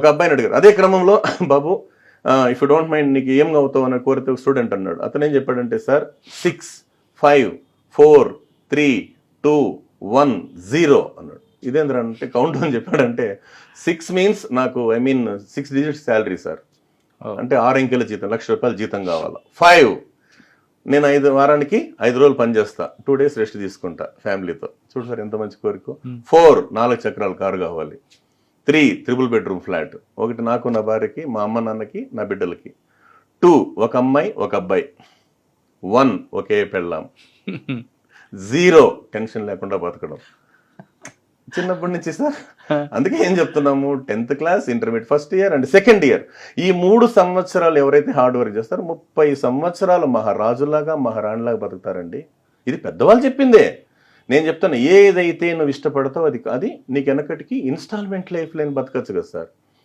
ఒక అబ్బాయిని అడిగారు. అదే క్రమంలో బాబు ఇఫ్ యూ డోంట్ మైండ్ నీకు ఏం అవుతావు అని కోరితే ఒక స్టూడెంట్ అన్నాడు. అతను ఏం చెప్పాడంటే, సార్ 6, 5, 4, 3, 2, 1, 0 అన్నాడు. ఇదేంద్ర అంటే కౌంట్ అని చెప్పాడంటే 6 మీన్స్ నాకు 6 డిజిట్స్ శాలరీ సార్, అంటే 6 అంకెల జీతం, ₹1,00,000 జీతం కావాలా. 5 నేను 5 రోజులు పని చేస్తా, 2 days రెస్ట్ తీసుకుంటా ఫ్యామిలీతో. చూడు సార్ ఎంత మంచి కోరిక. 4 4 చక్రాల కారు కావాలి. 3 3 bedroom ఫ్లాట్, ఒకటి నాకు నా భార్యకి, మా అమ్మ నాన్నకి, నా బిడ్డలకి. 2 ఒక అమ్మాయి ఒక అబ్బాయి. 1 ఒకే పెళ్ళాం. 0 టెన్షన్ లేకుండా బతకడం. చిన్నప్పటి నుంచి సార్, అందుకే ఏం చెప్తున్నాము, 10th class, intermediate first year and second year, ఈ 3 సంవత్సరాలు ఎవరైతే హార్డ్ వర్క్ చేస్తారో 30 సంవత్సరాలు మహారాజులాగా మహారాణిలాగా బతుకుతారండి. ఇది పెద్దవాళ్ళు చెప్పిందే. నేను చెప్తాను, ఏదైతే నువ్వు ఇష్టపడతావు అది నీకు వెనకటికి ఇన్స్టాల్మెంట్ లైఫ్ లేని బతకచ్చు కదా సార్.